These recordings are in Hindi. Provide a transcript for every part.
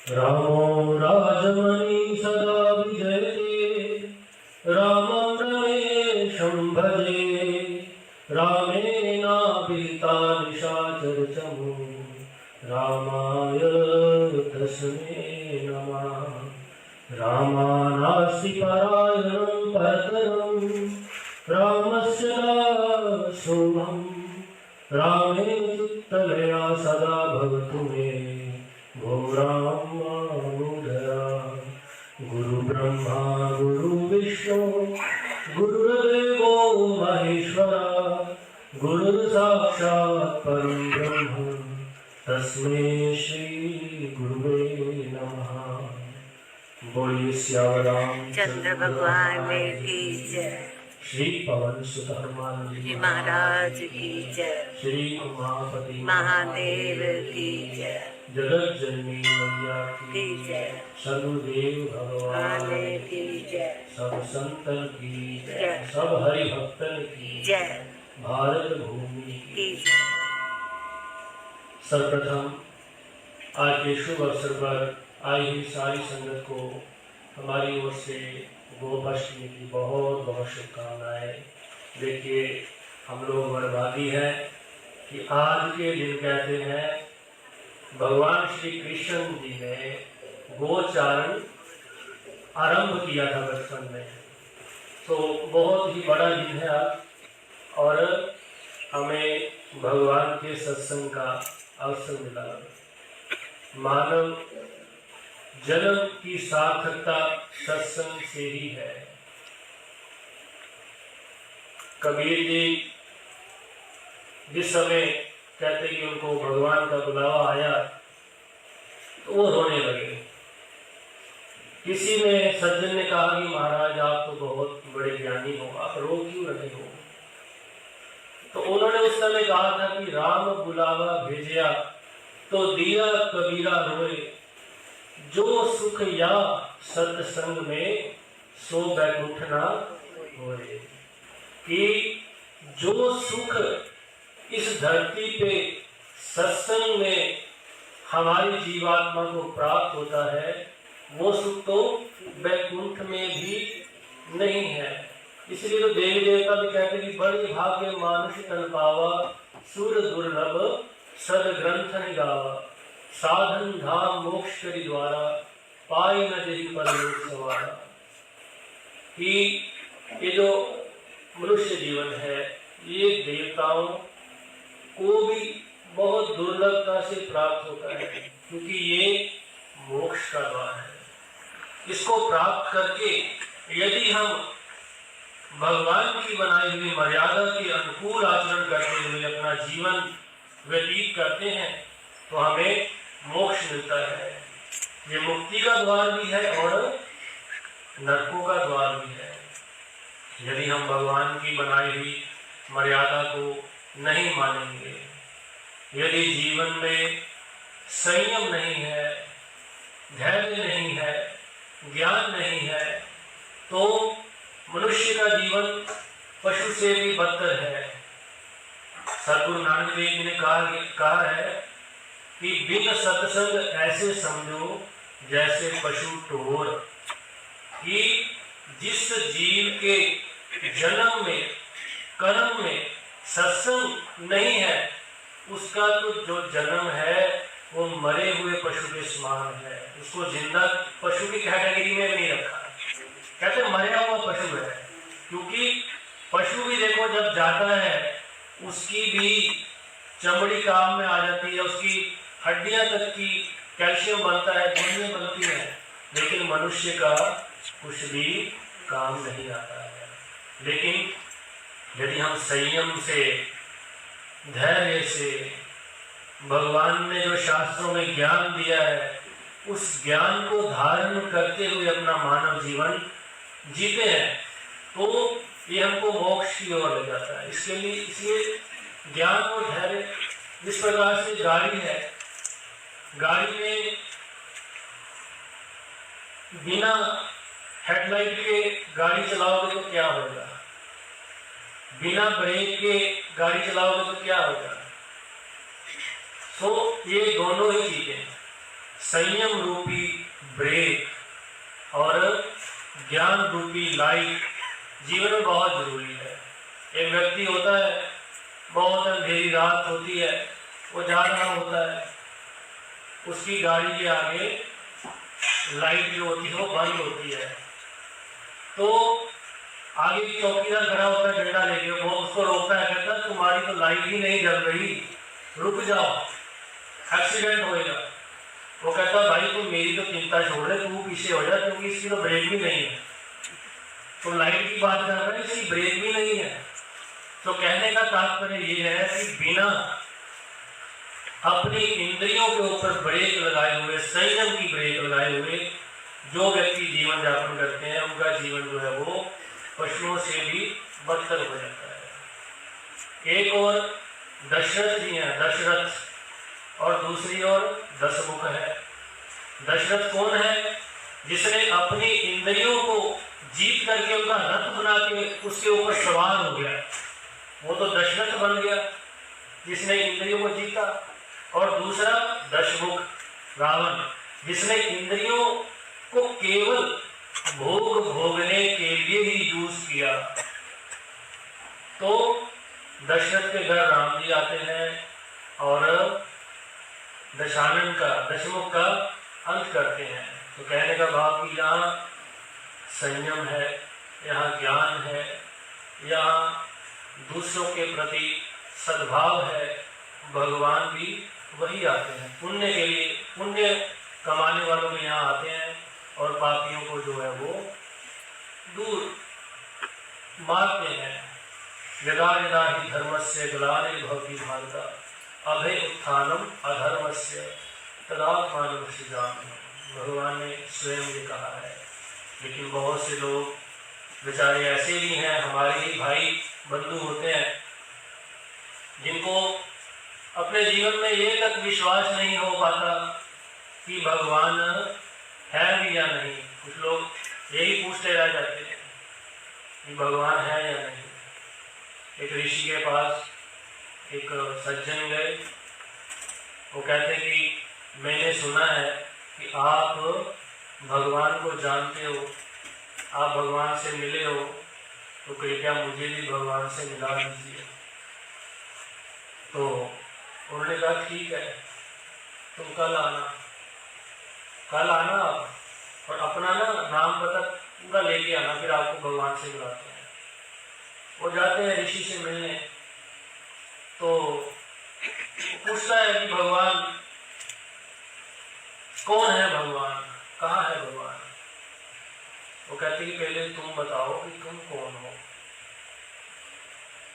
रामो राजमणि सदा विजयते रामं रमेशं भजे रामेणाभिता निशाचरचमु रामाय तस्मै नमः। रामानास्ति परायणं परतरं रामस्य दासोऽहं रामे चित्तलया सदा भवतु मे भो रामानुजया। गुरु ब्रह्मा गुरु विष्णु गुरुर्देवो महेश्वरा गुरुः साक्षात् परं ब्रह्म तस्मै श्री गुरुवे नमः। बोलिए सियावर चंद्र भगवान की जय, श्री पवन सुत हनुमान जी महाराज की जय, श्री उमापति महादेव की जय, जगत जननी मैया की जय, सर्वदेव भगवान की जय, सब संतन की जय, सब हरि भक्तन की जय भारत भूमि की जय। सर्वप्रथम आज के शुभ अवसर पर आई हुई सारी संगत को हमारी ओर से गोपाष्टमी की बहुत बहुत शुभकामनाएं। देखिए हम लोग बर्बादी है कि आज के दिन कहते हैं भगवान श्री कृष्ण जी ने गोचारण आरंभ किया था बचपन में, तो बहुत ही बड़ा दिन है आज और हमें भगवान के सत्संग का अवसर मिला। मानव जन्म की सार्थकता सत्संग से ही है। कबीर जी जिस समय कहते कि उनको भगवान का बुलावा आया तो वो रोने लगे। किसी ने सज्जन ने कहा कि महाराज आप तो बहुत बड़े ज्ञानी हो, आप रो क्यों रहे हो? तो उन्होंने उस समय कहा था कि राम बुलावा भेजिया तो दिया कबीरा रोए, जो सुख या सत्संग में सो बैकुंठ ना होए। कि जो सुख इस धरती पे सत्संग में हमारी जीवात्मा को प्राप्त होता है वो सुख तो बैकुंठ में भी नहीं है। इसलिए तो देवी देवता भी कहते हैं कि बड़े भाग्य मानुष तन पावा सूर दुर्लभ सद ग्रंथ निगावा साधन धाम मोक्ष करी द्वारा पाई न जही परलोक सवारा। कि ये जो मनुष्य जीवन है ये देवताओं को भी बहुत दुर्लभता से प्राप्त होता है, क्योंकि ये मोक्ष का द्वार है। इसको प्राप्त करके यदि हम भगवान की बनाई हुई मर्यादा के अनुकूल आचरण करते हुए अपना जीवन व्यतीत करते हैं तो हमें मोक्ष मिलता है। ये मुक्ति का द्वार भी है और नरकों का द्वार भी है। यदि हम भगवान की बनाई हुई मर्यादा को नहीं मानेंगे, यदि जीवन में संयम नहीं है, धैर्य नहीं है, ज्ञान नहीं है, तो मनुष्य का जीवन पशु से भी बदतर है। सद्गुरु नानक देव जी ने कहा है कि बिन सत्संग ऐसे समझो जैसे पशु टोर। कि जिस जीव के जन्म में कर्म में सत्संग नहीं है उसका तो जो जन्म है वो मरे हुए पशु के समान है। उसको जिंदा पशु की कैटेगरी में नहीं रखा, कहते मरा हुआ पशु है। क्योंकि पशु भी देखो जब जाता है उसकी भी चमड़ी काम में आ जाती है, उसकी हड्डियां तक की कैल्शियम बनता है, गुड़ियां बनती है, लेकिन मनुष्य का कुछ भी काम नहीं आता है। लेकिन यदि हम संयम से धैर्य से भगवान ने जो शास्त्रों में ज्ञान दिया है उस ज्ञान को धारण करते हुए अपना मानव जीवन जीते हैं तो ये हमको मोक्ष की ओर ले जाता है। इसलिए ज्ञान और धैर्य, जिस प्रकार से गाड़ी है, गाड़ी में बिना हेडलाइट के गाड़ी चलाओगे तो क्या होगा, बिना ब्रेक के गाड़ी चलाओगे तो क्या होगा। तो ये दोनों ही चीजें, संयम रूपी ब्रेक और ज्ञान रूपी लाइट जीवन में बहुत जरूरी है। एक व्यक्ति होता है, बहुत अंधेरी रात होती है, वो जा रहा होता है, उसकी गाड़ी के आगे लाइट जो होती है वो बंद होती है, तो आगे की चौकीदार खड़ा होता है डंडा लेके, वो उसको रोकता है, कहता है तुम्हारी तो लाइट ही नहीं जल रही, रुक जाओ, एक्सीडेंट होएगा। वो कहता है भाई तुम मेरी तो चिंता छोड़ दे, तू पीछे हो जा, क्योंकि इसकी तो ब्रेक भी नहीं है। तो लाइट की बात कर रहे हैं, इसकी ब्रेक भी नहीं है। तो कहने का तात्पर्य ये है कि बिना अपनी इंद्रियों के ऊपर ब्रेक लगाए हुए, संयम की ब्रेक लगाए हुए जो व्यक्ति जीवन यापन करते हैं, उनका जीवन जो है वो पशुओं से भी बदतर हो जाता है। एक और दशरथ जी हैं, दशरथ, और दूसरी ओर दशमुख है। दशरथ कौन है? जिसने अपनी इंद्रियों को जीत करके उनका रथ बना के उसके ऊपर सवार हो गया, वो तो दशरथ बन गया जिसने इंद्रियों को जीता। और दूसरा दशमुख रावण, जिसने इंद्रियों को केवल भोग भोगने के लिए ही यूज किया। तो दशरथ के घर राम जी आते हैं और दशानन का, दशमुख का अंत करते हैं। तो कहने का भाव कि यहाँ संयम है, यहाँ ज्ञान है, यहाँ दूसरों के प्रति सद्भाव है, भगवान भी वही आते हैं पुण्य के लिए, पुण्य कमाने वालों के यहाँ आते हैं और पापियों को जो है वो दूर मारते हैं। यदा यदा ही धर्मस्य ग्लानिर्भवति भारत अभय उत्थानम अधर्मस्य तदात्मानं सृजाम्यहम्। भगवान ने स्वयं ये कहा है। लेकिन बहुत से लोग बेचारे ऐसे भी हैं, हमारे ही भाई बंधु होते हैं, जिनको अपने जीवन में ये तक विश्वास नहीं हो पाता कि भगवान है भी या नहीं। कुछ लोग यही पूछते रह जाते हैं कि भगवान है या नहीं। एक ऋषि के पास एक सज्जन गए, वो कहते कि मैंने सुना है कि आप भगवान को जानते हो, आप भगवान से मिले हो, तो कृपया मुझे भी भगवान से मिला दीजिए। तो उन्होंने कहा ठीक है, तुम कल आना आप, और अपना ना नाम पता पूरा लेके आना, फिर आपको भगवान से मिलाते हैं। वो जाते हैं ऋषि से मिलने, तो पूछता है कि भगवान कौन है, भगवान कहाँ है भगवान। वो कहते कि पहले तुम बताओ कि तुम कौन हो,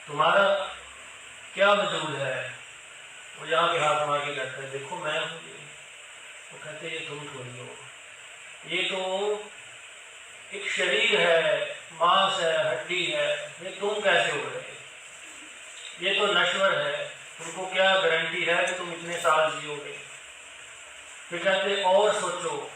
तुम्हारा क्या वजूद है। वो यहाँ पे हाथ मार के कहते हैं देखो मैं हूँ ये। वो कहते ये तुम थोड़ी हो, ये तो एक शरीर है, मांस है, हड्डी है, ये तुम कैसे हो गए, ये तो नश्वर है, तुमको क्या गारंटी है कि तुम इतने साल जियोगे। फिर कहते और सोचो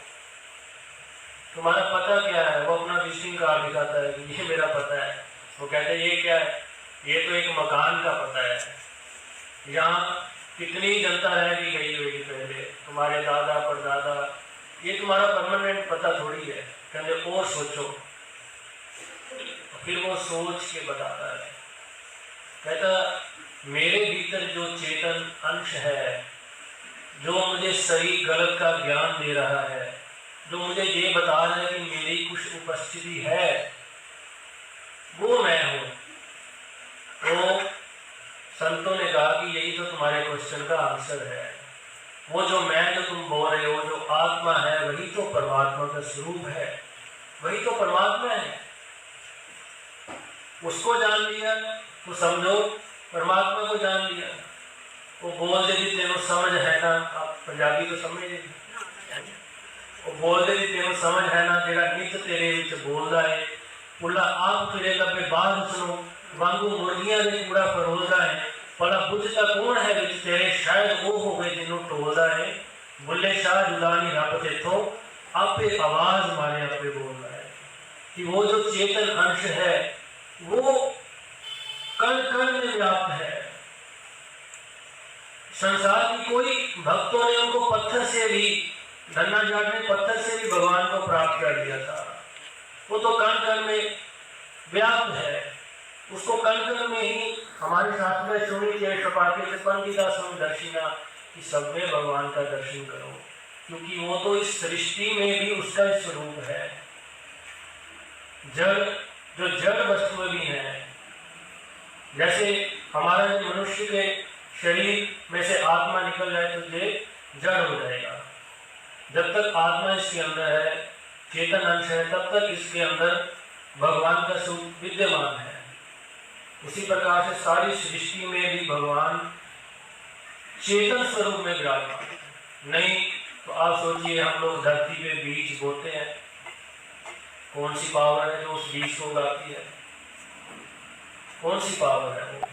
तुम्हारा पता क्या है। वो अपना विजिटिंग कार्ड दिखाता है कि ये मेरा पता है। वो कहते ये क्या है, ये तो एक मकान का पता है, यहाँ कितनी जनता रह भी गई होगी पहले, तुम्हारे दादा परदादा, ये तुम्हारा परमानेंट पता थोड़ी है। कहते और सोचो। फिर वो सोच के बताता है, कहता मेरे भीतर जो चेतन अंश है, जो मुझे सही गलत का ज्ञान दे रहा है, जो मुझे ये बता रहा है कि मेरी कुछ उपस्थिति है, वो मैं हूँ। तो संतों ने कहा कि यही तो तुम्हारे क्वेश्चन का आंसर है। वो जो मैं जो तुम बोल रहे हो, जो आत्मा है, वही तो परमात्मा का स्वरूप है, वही तो परमात्मा है। उसको जान लिया तो समझो परमात्मा को जान लिया। वो बोल दे भी तेनों समझ है ना, आप पंजाबी तो समझ लेंगे। वो बोल दे भी तेनों समझ है ना, तेरा नित तेरे विच बोलदा है, उला आप तेरे लबे बाहर उसनों वांगू मुर्गियां दे कूड़ा फरोलदा है, भला बुझता कौन है विच तेरे, शायद वो होवे जिन्हों टोलदा है। बुल्ले शाह जुदानी रब तेथों आपे आवाज मारे आपे बोलदा है। कि वो जो चेतन अंश है वो कण कण में व्याप्त है। संसार की कोई भक्तों ने उनको पत्थर से भी धन्ना जाट ने पत्थर से भी भगवान को प्राप्त कर लिया था। वो तो कण कण में व्याप्त है, उसको कण कण में ही हमारे साथ में सुनी चेष्टपाके से पंडिता दर्शिना कि सब में भगवान का दर्शन करो, क्योंकि वो तो इस सृष्टि में भी उसका स्वरूप है। जड़ जो जड़ वस्तुएं भी हैं, जैसे हमारा मनुष्य के शरीर में से आत्मा निकल जाए तो ये जड़ हो जाएगा। जब तक आत्मा इसके अंदर है, चेतन अंश है, तब तक इसके अंदर भगवान का स्वरूप विद्यमान है। उसी प्रकार से सारी सृष्टि में भी भगवान चेतन स्वरूप में विराजमान। नहीं तो आप सोचिए, हम लोग धरती पे बीज बोते हैं, कौन सी पावर है जो उस बीज को उगाती है? कौन सी पावर है वो?